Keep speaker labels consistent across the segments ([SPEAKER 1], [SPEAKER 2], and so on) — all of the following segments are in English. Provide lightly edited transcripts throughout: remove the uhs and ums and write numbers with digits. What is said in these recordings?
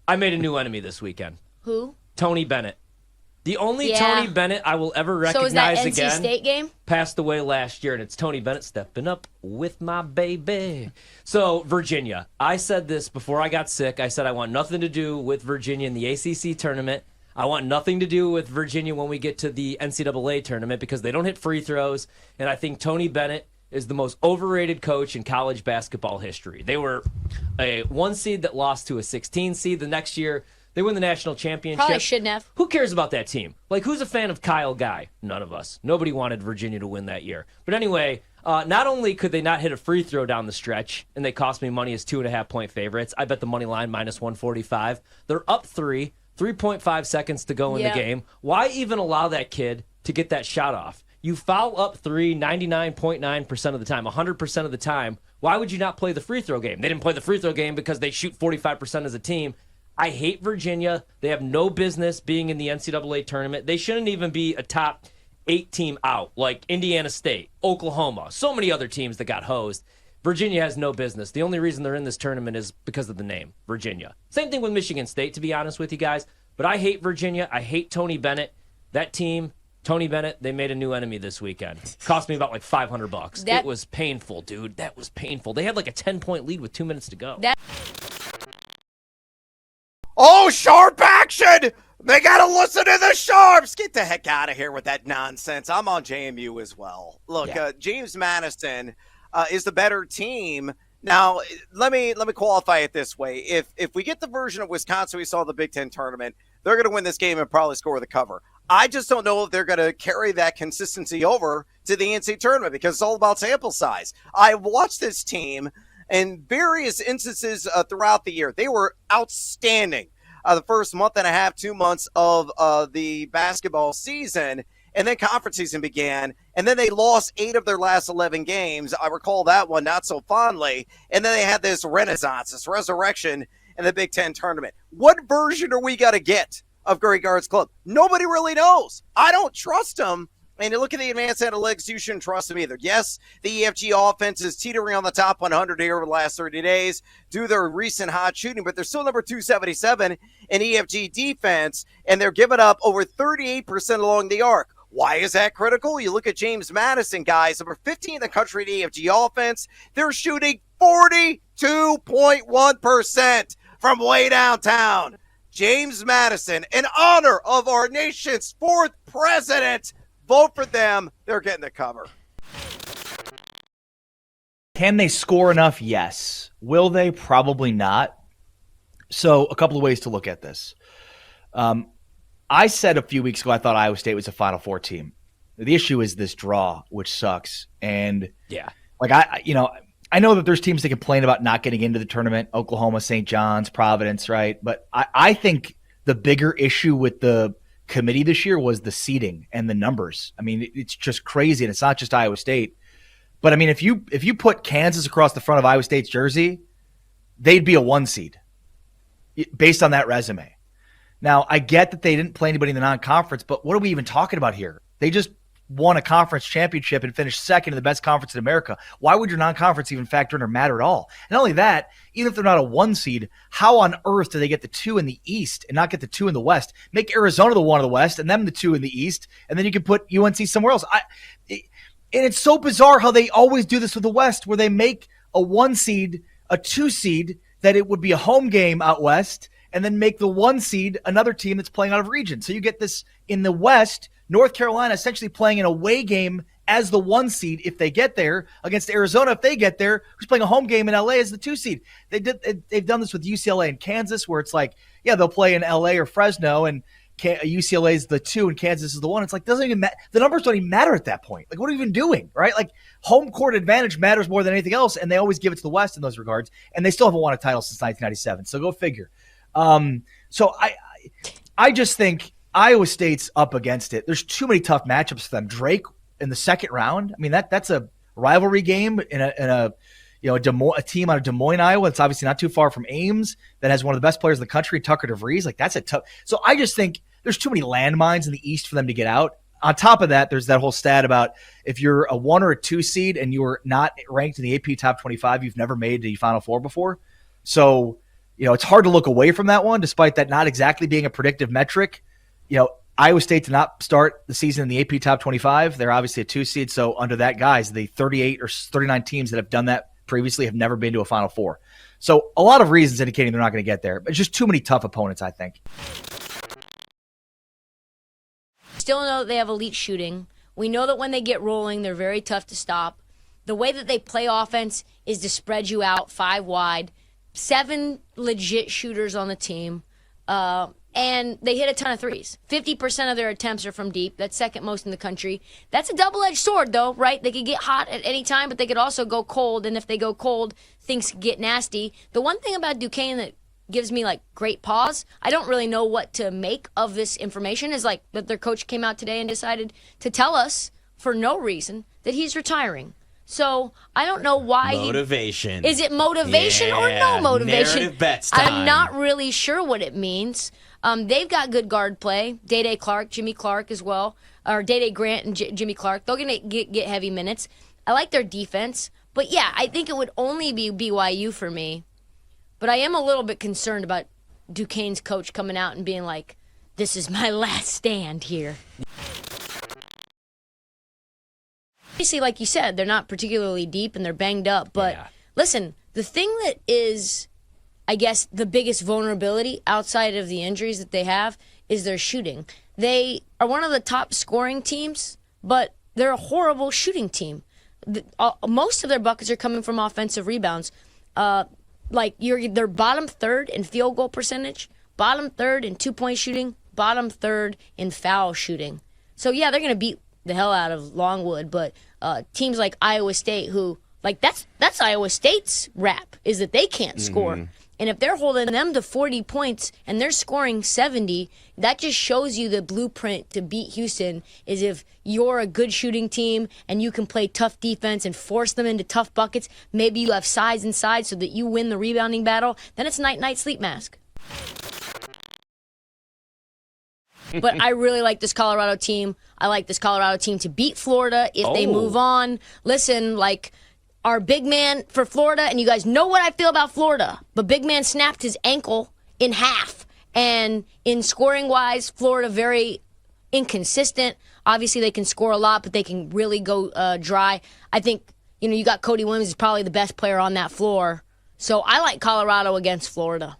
[SPEAKER 1] I made a new enemy this weekend.
[SPEAKER 2] Who?
[SPEAKER 1] Tony Bennett. The only Tony Bennett I will ever recognize
[SPEAKER 2] so is that NC
[SPEAKER 1] again
[SPEAKER 2] State game?
[SPEAKER 1] Passed away last year, and it's Tony Bennett stepping up with my baby. So, Virginia. I said this before I got sick. I said I want nothing to do with Virginia in the ACC tournament. I want nothing to do with Virginia when we get to the NCAA tournament because they don't hit free throws, and I think Tony Bennett is the most overrated coach in college basketball history. They were a 1 seed that lost to a 16 seed. The next year, they win the national championship.
[SPEAKER 2] Probably shouldn't have.
[SPEAKER 1] Who cares about that team? Like, who's a fan of Kyle Guy? None of us. Nobody wanted Virginia to win that year. But anyway, not only could they not hit a free throw down the stretch, and they cost me money as 2.5-point favorites, I bet the money line minus 145. They're up 3.5 seconds to go in the game. Why even allow that kid to get that shot off? You foul up 99.9% of the time, 100% of the time. Why would you not play the free throw game? They didn't play the free throw game because they shoot 45% as a team. I hate Virginia. They have no business being in the NCAA tournament. They shouldn't even be a top 8 team out, like Indiana State, Oklahoma, so many other teams that got hosed. Virginia has no business. The only reason they're in this tournament is because of the name, Virginia. Same thing with Michigan State, to be honest with you guys. But I hate Virginia. I hate Tony Bennett. That team, Tony Bennett, they made a new enemy this weekend. Cost me about like $500. It was painful, dude. That was painful. They had like a 10-point lead with 2 minutes to go.
[SPEAKER 3] Oh, sharp action! They gotta listen to the sharps! Get the heck out of here with that nonsense. I'm on JMU as well. Look, James Madison is the better team. Now, let me qualify it this way. If we get the version of Wisconsin we saw in the Big Ten tournament, they're going to win this game and probably score the cover. I just don't know if they're going to carry that consistency over to the NCAA tournament because it's all about sample size. I watched this team in various instances throughout the year. They were outstanding the first month and a half, 2 months of the basketball season. And then conference season began, and then they lost 8 of their last 11 games. I recall that one not so fondly. And then they had this renaissance, this resurrection in the Big Ten tournament. What version are we going to get of Greg Gard's club? Nobody really knows. I don't trust them. And you look at the advanced analytics, you shouldn't trust them either. Yes, the EFG offense is teetering on the top 100 here over the last 30 days due to their recent hot shooting, but they're still number 277 in EFG defense, and they're giving up over 38% along the arc. Why is that critical? You look at James Madison, guys, number 15 in the country in EFG offense. They're shooting 42.1% from way downtown. James Madison, in honor of our nation's 4th president, vote for them. They're getting the cover.
[SPEAKER 4] Can they score enough? Yes. Will they? Probably not. So a couple of ways to look at this. I said a few weeks ago I thought Iowa State was a Final Four team. The issue is this draw, which sucks. And I know that there's teams that complain about not getting into the tournament, Oklahoma, St. John's, Providence, right? But I think the bigger issue with the committee this year was the seeding and the numbers. I mean, it's just crazy, and it's not just Iowa State. But I mean, if you put Kansas across the front of Iowa State's jersey, they'd be a 1 seed based on that resume. Now, I get that they didn't play anybody in the non-conference, but what are we even talking about here? They just won a conference championship and finished second in the best conference in America. Why would your non-conference even factor in or matter at all? And not only that, even if they're not a 1 seed, how on earth do they get the 2 in the East and not get the 2 in the West? Make Arizona the 1 in the West and them the 2 in the East, and then you can put UNC somewhere else. And it's so bizarre how they always do this with the West, where they make a 1 seed, a 2 seed, that it would be a home game out West, and then make the 1 seed another team that's playing out of region. So you get this in the West, North Carolina essentially playing an away game as the 1 seed if they get there, against Arizona if they get there, who's playing a home game in LA as the 2 seed. They've done this with UCLA and Kansas, where it's like, yeah, they'll play in LA or Fresno, and UCLA is the 2 and Kansas is the 1. It's like, doesn't even the numbers don't even matter at that point. Like, what are you even doing, right? Like, home court advantage matters more than anything else, and they always give it to the West in those regards, and they still haven't won a title since 1997. So go figure. So I just think Iowa State's up against it. There's too many tough matchups for them. Drake in the second round. I mean, that's a rivalry game in a team out of Des Moines, Iowa. It's obviously not too far from Ames that has one of the best players in the country, Tucker DeVries. Like, that's a tough. So I just think there's too many landmines in the East for them to get out. On top of that, there's that whole stat about if you're a 1 or a 2 seed and you're not ranked in the AP top 25, you've never made the Final Four before. So It's hard to look away from that one, despite that not exactly being a predictive metric. Iowa State did not start the season in the AP Top 25. They're obviously a 2 seed. So under that, guys, the 38 or 39 teams that have done that previously have never been to a Final Four. So a lot of reasons indicating they're not going to get there. But it's just too many tough opponents, I think.
[SPEAKER 2] Still know that they have elite shooting. We know that when they get rolling, they're very tough to stop. The way that they play offense is to spread you out 5 wide. 7 legit shooters on the team. And they hit a ton of threes. 50% of their attempts are from deep. That's second most in the country. That's a double-edged sword, though, right? They could get hot at any time, but they could also go cold. And if they go cold, things get nasty. The one thing about Duquesne that gives me great pause, I don't really know what to make of this information, is that their coach came out today and decided to tell us for no reason that he's retiring. So I don't know why.
[SPEAKER 5] Motivation.
[SPEAKER 2] Is it motivation or no motivation?
[SPEAKER 5] Narrative bets time.
[SPEAKER 2] I'm not really sure what it means. They've got good guard play. Day Clark, Jimmy Clark as well, or Day Grant and Jimmy Clark. They're gonna get heavy minutes. I like their defense, but yeah, I think it would only be BYU for me. But I am a little bit concerned about Duquesne's coach coming out and being like, "This is my last stand here." Obviously, like you said, they're not particularly deep and they're banged up. But listen, the thing that is, I guess, the biggest vulnerability outside of the injuries that they have is their shooting. They are one of the top scoring teams, but they're a horrible shooting team. Most of their buckets are coming from offensive rebounds. They're bottom third in field goal percentage, bottom third in 2-point shooting, bottom third in foul shooting. So, yeah, they're going to beat the hell out of Longwood, but teams like Iowa State, who that's Iowa State's rap, is that they can't score. And if they're holding them to 40 points and they're scoring 70, that just shows you the blueprint to beat Houston is if you're a good shooting team and you can play tough defense and force them into tough buckets, maybe you have size inside so that you win the rebounding battle, then it's night-night sleep mask. But I really like this Colorado team. I like this Colorado team to beat Florida if they move on. Listen, our big man for Florida, and you guys know what I feel about Florida, but big man snapped his ankle in half. And in scoring-wise, Florida very inconsistent. Obviously, they can score a lot, but they can really go dry. I think, you got Cody Williams is probably the best player on that floor. So I like Colorado against Florida.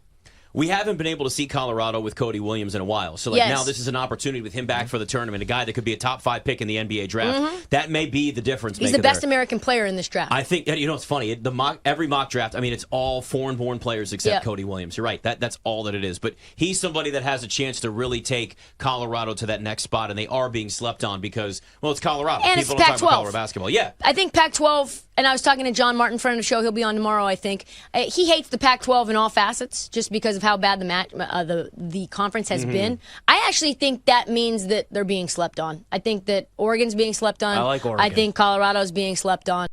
[SPEAKER 5] We haven't been able to see Colorado with Cody Williams in a while. So now this is an opportunity with him back for the tournament, a guy that could be a top 5 pick in the NBA draft. That may be the difference maker.
[SPEAKER 2] He's the best American player in this draft.
[SPEAKER 5] I think, it's funny. Every mock draft, it's all foreign-born players except Cody Williams. You're right. That's all that it is. But he's somebody that has a chance to really take Colorado to that next spot, and they are being slept on because, it's Colorado.
[SPEAKER 2] And
[SPEAKER 5] People
[SPEAKER 2] it's
[SPEAKER 5] don't talk about
[SPEAKER 2] Pac-12.
[SPEAKER 5] Colorado basketball. Yeah.
[SPEAKER 2] I think Pac-12, and I was talking to John Martin, friend of the show. He'll be on tomorrow, I think. He hates the Pac-12 in all facets just because of how bad the conference has been. I actually think that means that they're being slept on. I think that Oregon's being slept on.
[SPEAKER 1] I like Oregon.
[SPEAKER 2] I think Colorado's being slept on.